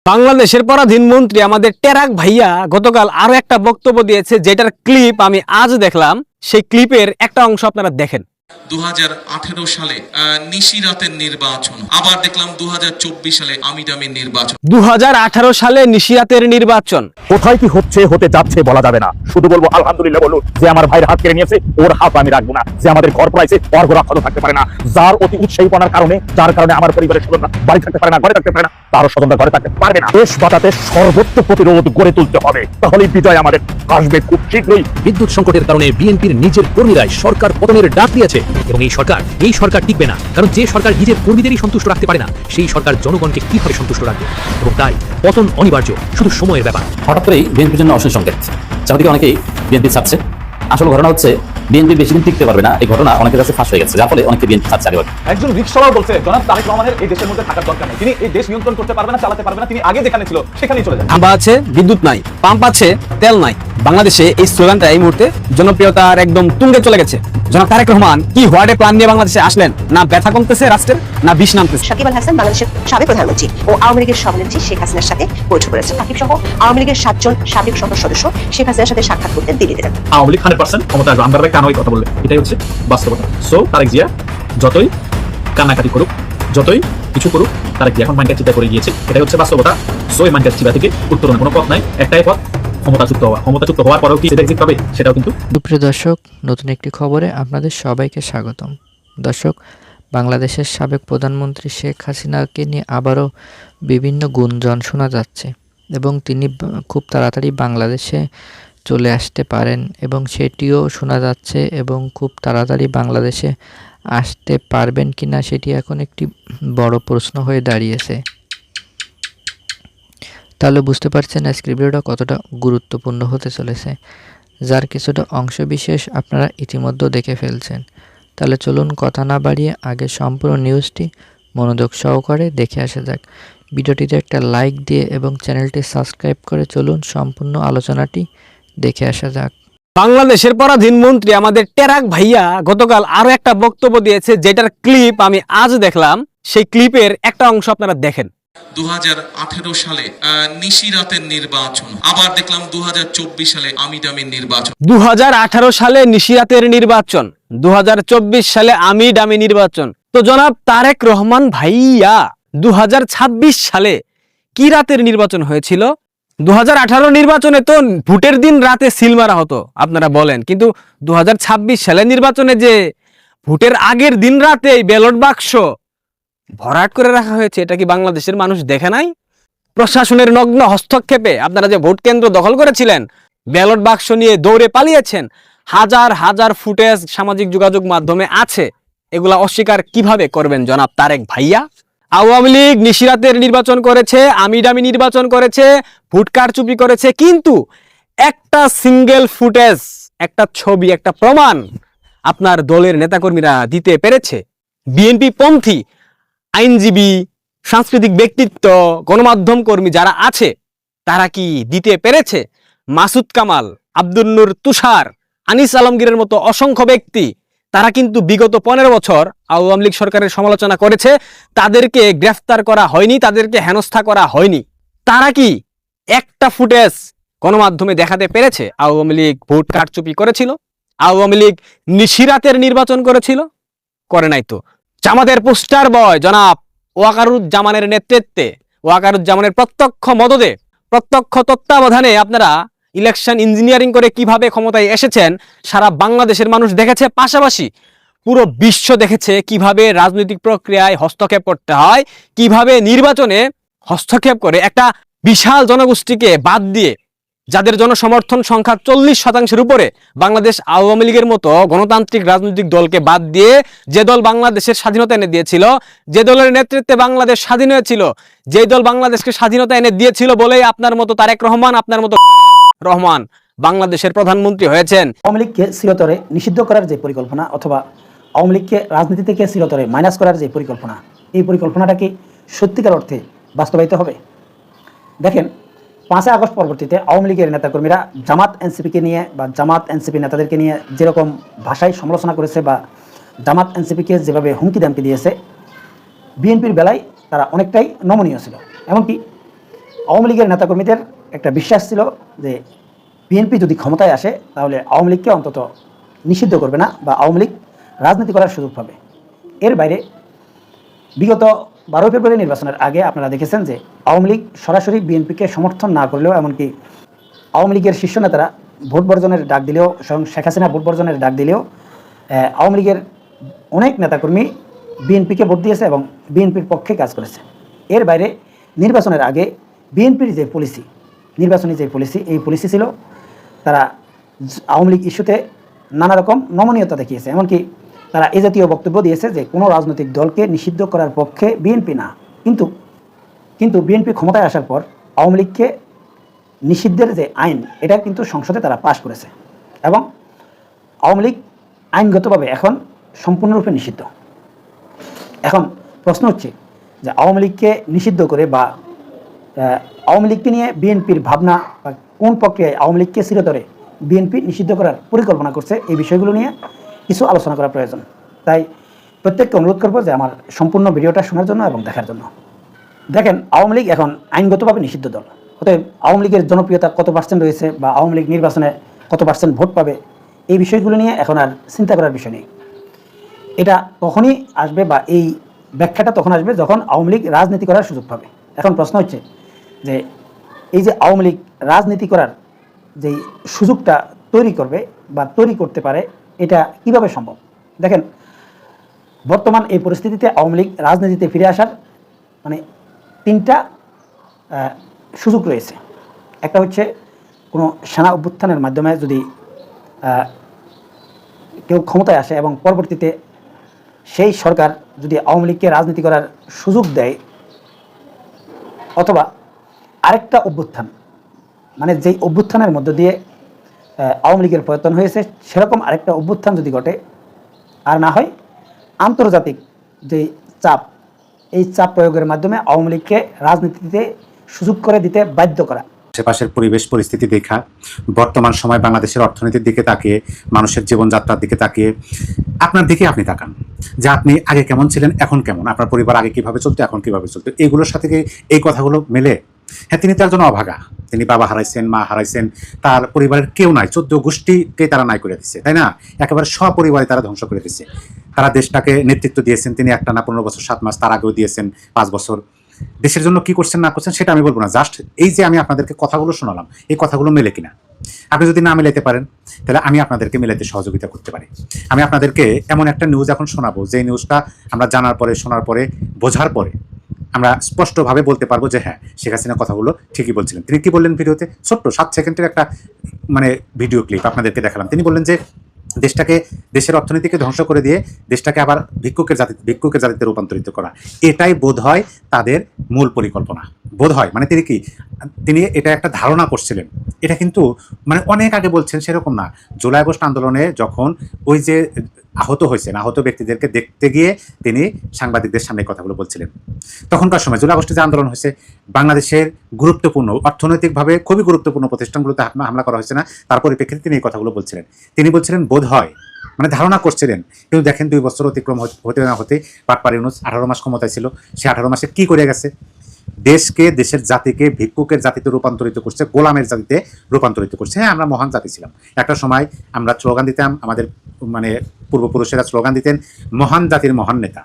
বাংলাদেশের পরাধীন মন্ত্রী আমাদের টেরাক ভাইয়া গতকাল আরো একটা বক্তব্য দিয়েছে, যেটার ক্লিপ আমি আজ দেখলাম। সেই ক্লিপের একটা অংশ আপনারা দেখেন। 2018 সালে নিশিরাতের নির্বাচন, আবার দেখলাম 2024 সালে আমিডামির নির্বাচন। 2018 সালে নিশিরাতের নির্বাচন কোথায় কি হচ্ছে হতে যাচ্ছে বলা যাবে না, শুধু বলবো আলহামদুলিল্লাহ বলুন। যে আমার ভাইয়ের হাত কেড়ে নিয়েছে ওর হাত আমি রাখবো না, যে আমাদের ঘর পড়াইছে ওর ঘর রক্ষা থাকতে পারে না, যার অতি উৎসাহীপনার কারণে যার কারণে আমার পরিবারের সদস্যরা বাড়ি থাকতে পারে না, ঘরে থাকতে পারে না, তারও স্বতন্ত্র ঘরে থাকতে পারবে না। দেশ বাঁচাতে সর্বোচ্চ প্রতিরোধ গড়ে তুলতে হবে, তাহলেই বিজয় আমাদের আসবে খুব শীঘ্রই। বিদ্যুৎ সংকটের কারণে বিএনপির নিজের কর্মীরাই সরকার পতনের ডাক দিয়েছে এবং এই সরকার টিকবে না, কারণ যে সরকার নিজের কর্মীদেরই সন্তুষ্ট রাখতে পারে না সেই সরকার জনগণকে কিভাবে সন্তুষ্ট রাখবে, এবং তাই পতন অনিবার্য, শুধু সময়ের ব্যাপার। হঠাৎ করেই বিএনপির জন্য অসীম সংকেত, চারদিকে অনেকেই বিএনপি ছাড়ছে। আসল ঘটনা হচ্ছে বিএনপি বেশি দিন টিকতে পারবে না, এই ঘটনা অনেকের কাছে ফাঁস হয়ে গেছে, যার ফলে অনেকে বিএনপি ছাড়ছে। একজন রিকশাওয়ালা বলছে জনাব তারেক রহমানের এই দেশের মধ্যে থাকার দরকার নেই, তিনি এই দেশ নিয়ন্ত্রণ করতে পারবে না, চালাতে পারবে না, তিনি আগে যেখানে ছিল সেখানেই চলে যান। খাম্বা আছে, বিদ্যুৎ নাই, পাম্প আছে, তেল নাই। বাংলাদেশে এই স্লোগানটা এই মুহূর্তে জনপ্রিয়তার একদম তুঙ্গে চলে গেছে। জনাব তারেক রহমান কি হোয়াটে প্ল্যান নিয়ে বাংলাদেশে আসলেন? না ব্যথা কমতেছে রাষ্ট্রের, না বিষ নামতেছে। সাকিব আল হাসান বাংলাদেশের সাবেক প্রধানমন্ত্রী ও আওয়ামী লীগের সভানেত্রী শেখ হাসিনার সাথে বৈঠক করেছেন। সাকিব সহ আওয়ামী লীগের 7 জন সাবেক সংসদ সদস্য শেখ হাসিনার সাথে সাক্ষাৎ করতে দিল্লিতে যান। আওয়ামী লীগ 100% ক্ষমতা আসবে, আমরা কান হয়ে কথা বললে এটাই হচ্ছে বাস্তবতা। সো তারেক জিয়া যতই কান্নাকাটি করুক, যতই কিছু করুক, তারেক জিয়া এখন মাইন্ডের চিন্তা করে গিয়েছে, এটাই হচ্ছে বাস্তবতা। সো এই মাইন্ডের চিন্তা থেকে উত্তরণের কোনো পথ নাই, একটাই পথ, ক্ষমতাচ্যুত হওয়ার পরেও কি এক্সিট পাবে সেটাও কিন্তু। সুপ্রিয় দর্শক, নতুন একটি খবরে আপনাদের সবাইকে স্বাগতম। দর্শক, বাংলাদেশের সাবেক প্রধানমন্ত্রী শেখ হাসিনাকে নিয়ে আবারও বিভিন্ন গুঞ্জন শোনা যাচ্ছে এবং তিনি খুব তাড়াতাড়ি বাংলাদেশে চলে আসতে পারেন এবং সেটিও শোনা যাচ্ছে, এবং খুব তাড়াতাড়ি বাংলাদেশে আসতে পারবেন কিনা সেটি এখন একটি বড় প্রশ্ন হয়ে দাঁড়িয়েছে। তাহলে বুঝতে পারছেন আজকের ভিডিওটা কতটা গুরুত্বপূর্ণ হতে চলেছে, যার কিছুটা অংশবিশেষ আপনারা ইতিমধ্যে দেখে ফেলছেন। তাহলে চলুন কথা না বাড়িয়ে আগে সম্পূর্ণ নিউজটি মনোযোগ সহকারে দেখে আসা যাক। ভিডিওটিতে একটা লাইক দিয়ে এবং চ্যানেলটি সাবস্ক্রাইব করে চলুন সম্পূর্ণ আলোচনাটি দেখে আসা যাক। বাংলাদেশের পরাধীন মন্ত্রী আমাদের টেরাক ভাইয়া গতকাল আরো একটা বক্তব্য দিয়েছে, যেটার ক্লিপ আমি আজ দেখলাম। সেই ক্লিপের একটা অংশ আপনারা দেখেন। 2018 সালে নিশিরাতের নির্বাচন, আবার দেখলাম 2024 সালে আমিডামির নির্বাচন। 2018 সালে নিশিরাতের নির্বাচন, 2024 সালে আমিডামি নির্বাচন। তো জনাব তারেক রহমান ভাইয়া 2026 সালে কি রাতের নির্বাচন হয়েছিল? 2018 নির্বাচনে তো ভোটের দিন রাতে সিল মারা হতো, আপনারা বলেন, কিন্তু 2026 সালের নির্বাচনে যে ভোটের আগের দিন রাতে ব্যালট বাক্স ভরাট করে রাখা হয়েছে, এটা কি বাংলাদেশের মানুষ দেখে নাই? প্রশাসনের নগ্ন হস্তক্ষেপে আপনারা যে ভোট কেন্দ্র দখল করেছিলেন, ব্যালট বাক্স নিয়ে দৌড়ে পালিয়েছেন, হাজার হাজার ফুটেজ সামাজিক যোগাযোগ মাধ্যমে আছে। এগুলা অস্বীকার কিভাবে করবেন জনাব তারেক ভাইয়া? আওয়ামী লীগ নিশিরাতের নির্বাচন করেছে, আমিডামি নির্বাচন করেছে, ভোট কারচুপি করেছে, কিন্তু একটা সিঙ্গেল ফুটেজ, একটা ছবি, একটা প্রমাণ আপনার দলের নেতাকর্মীরা দিতে পেরেছে? বিএনপি পন্থী আইনজীবী, সাংস্কৃতিক ব্যক্তিত্ব, গণমাধ্যম কর্মী যারা আছে তারা কি দিতে পেরেছে? মাসুদ কামাল, আব্দুল নূর তুষার, আনিস আলমগীরের মতো অসংখ্য ব্যক্তি, তারা কিন্তু বিগত 15 বছর আওয়ামী লীগ সরকারের সমালোচনা করেছে, তাদেরকে গ্রেফতার করা হয়নি, তাদেরকে হেনস্থা করা হয়নি। তারা কি একটা ফুটেজ গণমাধ্যমে দেখাতে পেরেছে আওয়ামী লীগ ভোট কারচুপি করেছিল, আওয়ামী লীগ নিশিরাতের নির্বাচন করেছিল? করে নাই তো। জামাতের পোস্টার বয় জনাব ওয়াকারুজ্জামানের নেতৃত্বে, ওয়াকারুজ্জামানের প্রত্যক্ষ মদদে, প্রত্যক্ষ তত্ত্বাবধানে আপনারা ইলেকশন ইঞ্জিনিয়ারিং করে কিভাবে ক্ষমতায় এসেছেন সারা বাংলাদেশের মানুষ দেখেছে, পাশাপাশি পুরো বিশ্ব দেখেছে কিভাবে রাজনৈতিক প্রক্রিয়ায় হস্তক্ষেপ করতে হয়, কিভাবে নির্বাচনে হস্তক্ষেপ করে একটা বিশাল জনগোষ্ঠীকে বাদ দিয়ে, যাদের জনসমর্থন সংখ্যা 40% উপরে, বাংলাদেশ আওয়ামী লীগের মতো গণতান্ত্রিক রাজনৈতিক দলকে বাদ দিয়ে, যে দল বাংলাদেশের স্বাধীনতা এনে দিয়েছিল, যে দলের নেতৃত্বে বাংলাদেশ স্বাধীন হয়েছিল, যে দল বাংলাদেশকে স্বাধীনতা এনে দিয়েছিল বলেই আপনার মতো তারেক রহমান, আপনার মতো রহমান বাংলাদেশের প্রধানমন্ত্রী হয়েছেন। আওয়ামী লীগকে চিরতরে নিষিদ্ধ করার যে পরিকল্পনা, অথবা আওয়ামী লীগকে রাজনীতি থেকে চিরতরে মাইনাস করার যে পরিকল্পনা, এই পরিকল্পনাটা কি সত্যিকার অর্থে বাস্তবায়িত হবে? দেখেন, 5 আগস্ট পরবর্তীতে আওয়ামী লীগের নেতাকর্মীরা জামাত এনসিপিকে নিয়ে বা জামাত এনসিপি নেতাদেরকে নিয়ে যেরকম ভাষায় সমালোচনা করেছে বা জামাত এনসিপিকে যেভাবে হুমকি দামকি দিয়েছে, বিএনপির বেলায় তারা অনেকটাই নমনীয় ছিল। এমনকি আওয়ামী লীগের নেতাকর্মীদের একটা বিশ্বাস ছিল যে বিএনপি যদি ক্ষমতায় আসে তাহলে আওয়ামী লীগকে অন্তত নিষিদ্ধ করবে না বা আওয়ামী লীগ রাজনীতি করার সুযোগ পাবে। এর বাইরে বিগত 12 ফেব্রুয়ারি নির্বাচনের আগে আপনারা দেখেছেন যে আওয়ামী লীগ সরাসরি বিএনপিকে সমর্থন না করলেও, এমনকি আওয়ামী লীগের শীর্ষ নেতারা ভোট বর্জনের ডাক দিলেও, স্বয়ং শেখ হাসিনা ভোট বর্জনের ডাক দিলেও আওয়ামী লীগের অনেক নেতাকর্মী বিএনপিকে ভোট দিয়েছে এবং বিএনপির পক্ষে কাজ করেছে। এর বাইরে নির্বাচনের আগে বিএনপির যে পলিসি, নির্বাচনী যে পলিসি, এই পলিসি ছিল তারা আওয়ামী লীগ ইস্যুতে নানা রকম নমনীয়তা দেখিয়েছে। এমনকি তারা এ জাতীয় বক্তব্য দিয়েছে যে কোনো রাজনৈতিক দলকে নিষিদ্ধ করার পক্ষে বিএনপি না, কিন্তু বিএনপি ক্ষমতায় আসার পর আওয়ামী লীগকে নিষিদ্ধের যে আইন, এটা কিন্তু সংসদে তারা পাশ করেছে এবং আওয়ামী লীগ আইনগতভাবে এখন সম্পূর্ণরূপে নিষিদ্ধ। এখন প্রশ্ন হচ্ছে যে আওয়ামী লীগকে নিষিদ্ধ করে বা আওয়ামী লীগকে নিয়ে বিএনপির ভাবনা বা কোন প্রক্রিয়ায় আওয়ামী লীগকে চিরতরে বিএনপি নিষিদ্ধ করার পরিকল্পনা করছে, এই বিষয়গুলো নিয়ে কিছু আলোচনা করা প্রয়োজন। তাই প্রত্যেককে অনুরোধ করবো যে আমার সম্পূর্ণ ভিডিওটা শোনার জন্য এবং দেখার জন্য। দেখেন, আওয়ামী লীগ এখন আইনগতভাবে নিষিদ্ধ দল। অতএব আওয়ামী লীগের জনপ্রিয়তা কত পার্সেন্ট রয়েছে বা আওয়ামী লীগ নির্বাচনে কত পার্সেন্ট ভোট পাবে, এই বিষয়গুলো নিয়ে এখন আর চিন্তা করার বিষয় নেই। এটা তখনই আসবে বা এই ব্যাখ্যাটা তখন আসবে যখন আওয়ামী লীগ রাজনীতি করার সুযোগ পাবে। এখন প্রশ্ন হচ্ছে যে এই যে আওয়ামী লীগ রাজনীতি করার যেই সুযোগটা তৈরি করবে বা তৈরি করতে পারে, এটা কিভাবে সম্ভব? দেখেন, বর্তমান এই পরিস্থিতিতে আওয়ামী লীগ রাজনীতিতে ফিরে আসার মানে 3টা সুযোগ রয়েছে। একটা হচ্ছে কোনো সেনা অভ্যুত্থানের মাধ্যমে যদি কেউ ক্ষমতায় আসে এবং পরবর্তীতে সেই সরকার যদি আওয়ামী লীগকে রাজনীতি করার সুযোগ দেয়, অথবা আরেকটা অভ্যুত্থান, মানে যেই অভ্যুত্থানের মধ্য দিয়ে আওয়ামী লীগের পতন হয়েছে সেরকম আরেকটা অভ্যুত্থান যদি ঘটে, আর না হয় আন্তর্জাতিক যে চাপ, এই চাপ প্রয়োগের মাধ্যমে আওয়ামী লীগকে রাজনীতিতে সুযোগ করে দিতে বাধ্য করা। আশেপাশের পরিবেশ পরিস্থিতি দেখা, বর্তমান সময় বাংলাদেশের অর্থনীতির দিকে তাকিয়ে, মানুষের জীবনযাত্রার দিকে তাকিয়ে আপনার দিকে আপনি তাকান যে আপনি আগে কেমন ছিলেন, এখন কেমন, আপনার পরিবার আগে কিভাবে চলতো, এখন কিভাবে চলতো, এগুলোর সাথে এই কথাগুলো মেলে। হ্যাঁ, তিনি তার জন্য অভাগা, তিনি বাবা হারাইছেন, মা হারাইছেন, তার পরিবারের কেউ নাই, 14 গোষ্ঠীকে তারা নাই করে দিচ্ছে, তাই না? একেবারে সপরিবারে তারা ধ্বংস করে দিচ্ছে। তারা দেশটাকে নেতৃত্ব দিয়েছেন, তিনি একটানা 15 বছর 7 মাস, তার আগেও দিয়েছেন 5 বছর। দেশের জন্য কি করছেন না করছেন সেটা আমি বলবো না, জাস্ট এই যে আমি আপনাদেরকে কথাগুলো শোনালাম, এই কথাগুলো মেলে কিনা। আপনি যদি না মেলাইতে পারেন তাহলে আমি আপনাদেরকে মেলাইতে সহযোগিতা করতে পারি। আমি আপনাদেরকে এমন একটা নিউজ এখন শোনাবো, যে নিউজটা আমরা জানার পরে, শোনার পরে, বোঝার পরে আমরা স্পষ্টভাবে বলতে পারবো যে হ্যাঁ, শেখ হাসিনা কথাগুলো ঠিকই বলছিলেন। তিনি কি বললেন ভিডিওতে? ছোট্ট 7 সেকেন্ডের একটা মানে ভিডিও ক্লিপ আপনাদেরকে দেখালাম। তিনি বললেন যে দেশের অর্থনীতিকে ধ্বংস করে দিয়ে দেশটাকে আবার ভিক্ষুকের জাতিতে রূপান্তরিত করা, এটাই বোধ হয় তাদের মূল পরিকল্পনা। বোধ হয় মানে তিনি এটা একটা ধারণা করছিলেন। এটা কিন্তু মানে অনেক আগে বলছেন সেরকম না। জুলাই আগস্ট আন্দোলনে যখন ওই যে আহত ব্যক্তিদেরকে দেখতে গিয়ে তিনি সাংবাদিকদের সামনে কথাগুলো বলছিলেন। তখনকার সময় জুলাই আগস্টে যে আন্দোলন হয়েছে, বাংলাদেশের গুরুত্বপূর্ণ, অর্থনৈতিকভাবে খুবই গুরুত্বপূর্ণ প্রতিষ্ঠানগুলোতে হামলা করা হয়েছে না, তার পরিপ্রেক্ষিতে তিনি এই কথাগুলো বলছিলেন। তিনি বলছিলেন বোধ হয়, মানে ধারণা করছিলেন। কিন্তু দেখেন 2 বছর অতিক্রম হতে না হতে পাটপার ইউনূস 18 মাস ক্ষমতায় ছিল। সে 18 মাসে কি করে গেছে? দেশের জাতিকে ভিক্ষুকের জাতিতে রূপান্তরিত করছে, গোলামের জাতিতে রূপান্তরিত করছে। হ্যাঁ, আমরা মহান জাতি ছিলাম। একটা সময় আমরা স্লোগান দিতাম, আমাদের মানে পূর্বপুরুষেরা স্লোগান দিতেন, মহান জাতির মহান নেতা।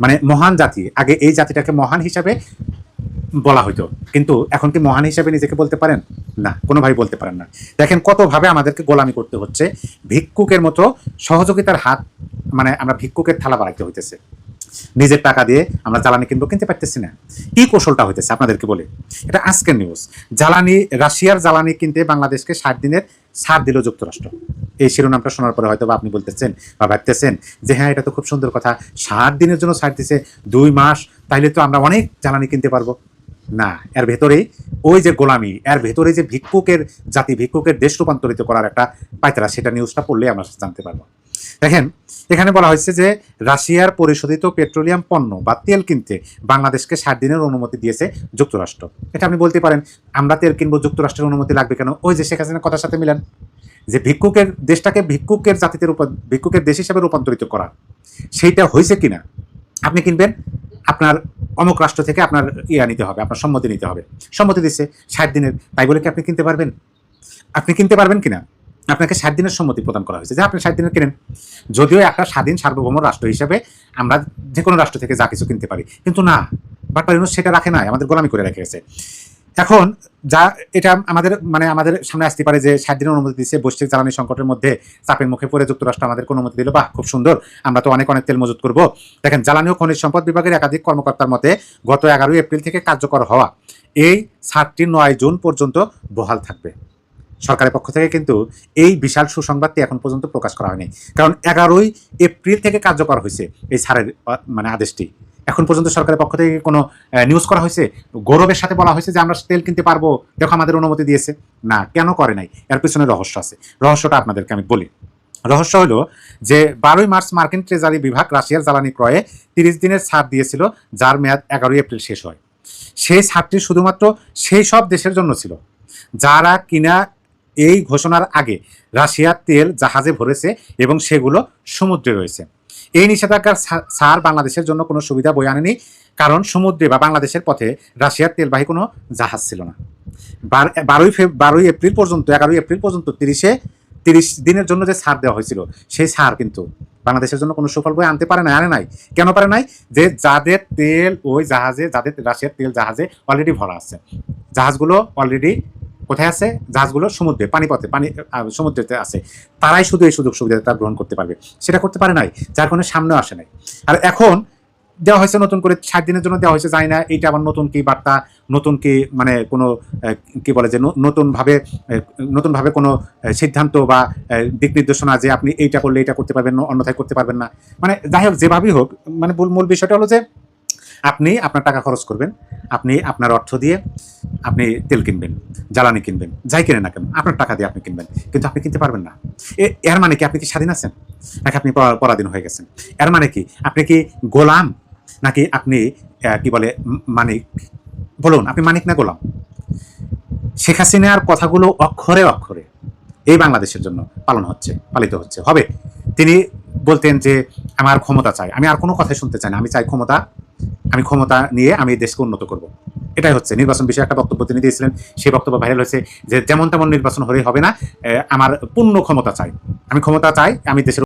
মানে মহান জাতি, আগে এই জাতিটাকে মহান হিসাবে বলা হইতো, কিন্তু এখন কি মহান হিসাবে নিজেকে বলতে পারেন? না, কোনোভাবেই বলতে পারেন না। দেখেন কতভাবে আমাদেরকে গোলামি করতে হচ্ছে, ভিক্ষুকের মতো সহযোগিতার হাত, মানে আমরা ভিক্ষুকের থালা বাড়াইতে হইতেছে। নিজের টাকা দিয়ে আমরা জ্বালানি কিনতে পারতেছি না। কি কৌশলটা হইতেছে আপনাদেরকে বলে, এটা আজকের নিউজ। রাশিয়ার জ্বালানি কিনতে বাংলাদেশকে 60 দিনের ছাড় দিল যুক্তরাষ্ট্র। এই শিরোনামটা শোনার পরে হয়তো আপনি বলতেছেন বা ভাবতেছেন যে হ্যাঁ, এটা তো খুব সুন্দর কথা, 60 দিনের জন্য ছাড় দিছে, 2 মাস, তাইলে তো আমরা অনেক জ্বালানি কিনতে পারবো। না, এর ভেতরেই ওই যে গোলামি, এর ভেতরে যে ভিক্ষুকের জাতি, ভিক্ষুকের দেশ রূপান্তরিত করার একটা পায়তারা, সেটা নিউজটা পড়লে আমরা জানতে পারবো। দেখেন, এখানে বলা হয়েছে যে রাশিয়ার পরিশোধিত পেট্রোলিয়াম পণ্য বা তেল কিনতে বাংলাদেশকে 60 দিনের অনুমতি দিয়েছে যুক্তরাষ্ট্র। এটা আপনি বলতে পারেন, আমরা তেল কিনবো, যুক্তরাষ্ট্রের অনুমতি লাগবে কেন? ওই যে শেখ হাসিনার কথার সাথে মিলান, যে দেশটাকে ভিক্ষুকের দেশ হিসাবে রূপান্তরিত করা, সেইটা হয়েছে কিনা? আপনি কিনবেন, আপনার অমুক রাষ্ট্র থেকে আপনার নিতে হবে, আপনার সম্মতি নিতে হবে। সম্মতি দিচ্ছে 60 দিনের, তাই বলে কি আপনি কিনতে পারবেন? আপনি কিনতে পারবেন কিনা? আপনাকে 60 দিনের সম্মতি প্রদান করা হয়েছে যে আপনি 60 দিনের কিনেন। যদিও একটা স্বাধীন সার্বভৌম রাষ্ট্র হিসেবে আমরা যে কোনো রাষ্ট্র থেকে যা কিছু কিনতে পারি, কিন্তু না, বাটপার ইউনূস সেটা রাখে নাই, আমাদের গোলামি করে রেখে গেছে। এখন যা এটা আমাদের সামনে আসতে পারে যে 60 দিনের অনুমতি দিচ্ছে, বৈশ্বিক জ্বালানি সংকটের মধ্যে চাপের মুখে পড়ে যুক্তরাষ্ট্র আমাদেরকে অনুমতি দিল, বাহ খুব সুন্দর, আমরা তো অনেক তেল মজুত করব। দেখেন, জ্বালানি ও খনিজ সম্পদ বিভাগের একাধিক কর্মকর্তার মতে গত 11 এপ্রিল থেকে কার্যকর হওয়া এই ছাড়টি 9 জুন পর্যন্ত বহাল থাকবে। সরকারের পক্ষ থেকে কিন্তু এই বিশাল সুসংবাদটি এখন পর্যন্ত প্রকাশ করা হয়নি, কারণ 11 এপ্রিল থেকে কার্যকর হয়েছে এই ছাড়ের আদেশটি। এখন পর্যন্ত সরকারের পক্ষ থেকে কোনো নিউজ করা হয়েছে, গৌরবের সাথে বলা হয়েছে যে আমরা তেল কিনতে পারবো, দেখো আমাদের অনুমতি দিয়েছে? না, কেন করে নাই? এর পিছনে রহস্য আছে। রহস্যটা আপনাদেরকে আমি বলি। রহস্য হলো যে 12 মার্চ মার্কিন ট্রেজারি বিভাগ রাশিয়ার জ্বালানি ক্রয়ে 30 দিনের ছাড় দিয়েছিল, যার মেয়াদ 11 এপ্রিল শেষ হয়। সেই ছাড়টি শুধুমাত্র সেই সব দেশের জন্য ছিল যারা কিনা এই ঘোষণার আগে রাশিয়ার তেল জাহাজে ভরেছে এবং সেগুলো সমুদ্রে রয়েছে। এই নিষেধাজ্ঞার ছাড় বাংলাদেশের জন্য কোনো সুবিধা বয়ে আনেনি, কারণ সমুদ্রে বা বাংলাদেশের পথে রাশিয়ার তেলবাহী কোনো জাহাজ ছিল না। 12 এপ্রিল পর্যন্ত 11 এপ্রিল পর্যন্ত 30 দিনের জন্য যে ছাড় দেওয়া হয়েছিল, সেই ছাড় কিন্তু বাংলাদেশের জন্য কোনো সুফল বয়ে আনতে পারে না, আনে নাই। কেন পারে নাই? যে যাদের তেল ওই জাহাজে, যাদের রাশিয়ার তেল জাহাজে অলরেডি ভরা আছে, জাহাজগুলো অলরেডি কোথায় আছে? জাহাজগুলো সমুদ্রে, সমুদ্রেতে আছে, তারাই শুধু এই সুযোগ সুবিধাটা গ্রহণ করতে পারবে। সেটা করতে পারে নাই, যার কোনো সামনে আসে নাই। আর এখন দেওয়া হয়েছে নতুন করে 60 দিনের জন্য দেওয়া হয়েছে, জানি না এইটা আবার নতুন কি বার্তা, নতুন কি কোনো কি বলে যে নতুনভাবে কোনো সিদ্ধান্ত বা দিক নির্দেশনা যে আপনি এইটা করলে এটা করতে পারবেন, অন্যথায় করতে পারবেন না। যাই হোক, যেভাবেই হোক, মূল বিষয়টা হলো যে আপনি আপনার টাকা খরচ করবেন, আপনি আপনার অর্থ দিয়ে আপনি তেল কিনবেন, জ্বালানি কিনবেন, যাই কিনেন না কেন আপনার টাকা দিয়ে আপনি কিনবেন, কিন্তু আপনি কিনতে পারবেন না। এর মানে কি আপনি কি স্বাধীন আছেন, নাকি আপনি পরাধীন হয়ে গেছেন? এর মানে কি আপনি কি গোলাম, নাকি আপনি কি বলে মানিক? বলুন, আপনি মানিক না গোলাম? শেখ হাসিনার কথাগুলো অক্ষরে অক্ষরে এই বাংলাদেশের জন্য পালিত হচ্ছে হবে। তিনি বলতেন যে আমার ক্ষমতা চাই, আমি আর কোনো কথাই শুনতে চাই না, আমি চাই ক্ষমতা, আমি ক্ষমতা নিয়ে আমি দেশকে উন্নত করব। এটাই হচ্ছে নির্বাচন বিষয়ে একটা বক্তব্য তিনি দিয়েছিলেন। সেই বক্তব্য ভাইরাল হয়েছে যে যেমন তেমন নির্বাচন হলেই হবে না, আমার পূর্ণ ক্ষমতা চাই, আমি ক্ষমতা চাই, আমি দেশের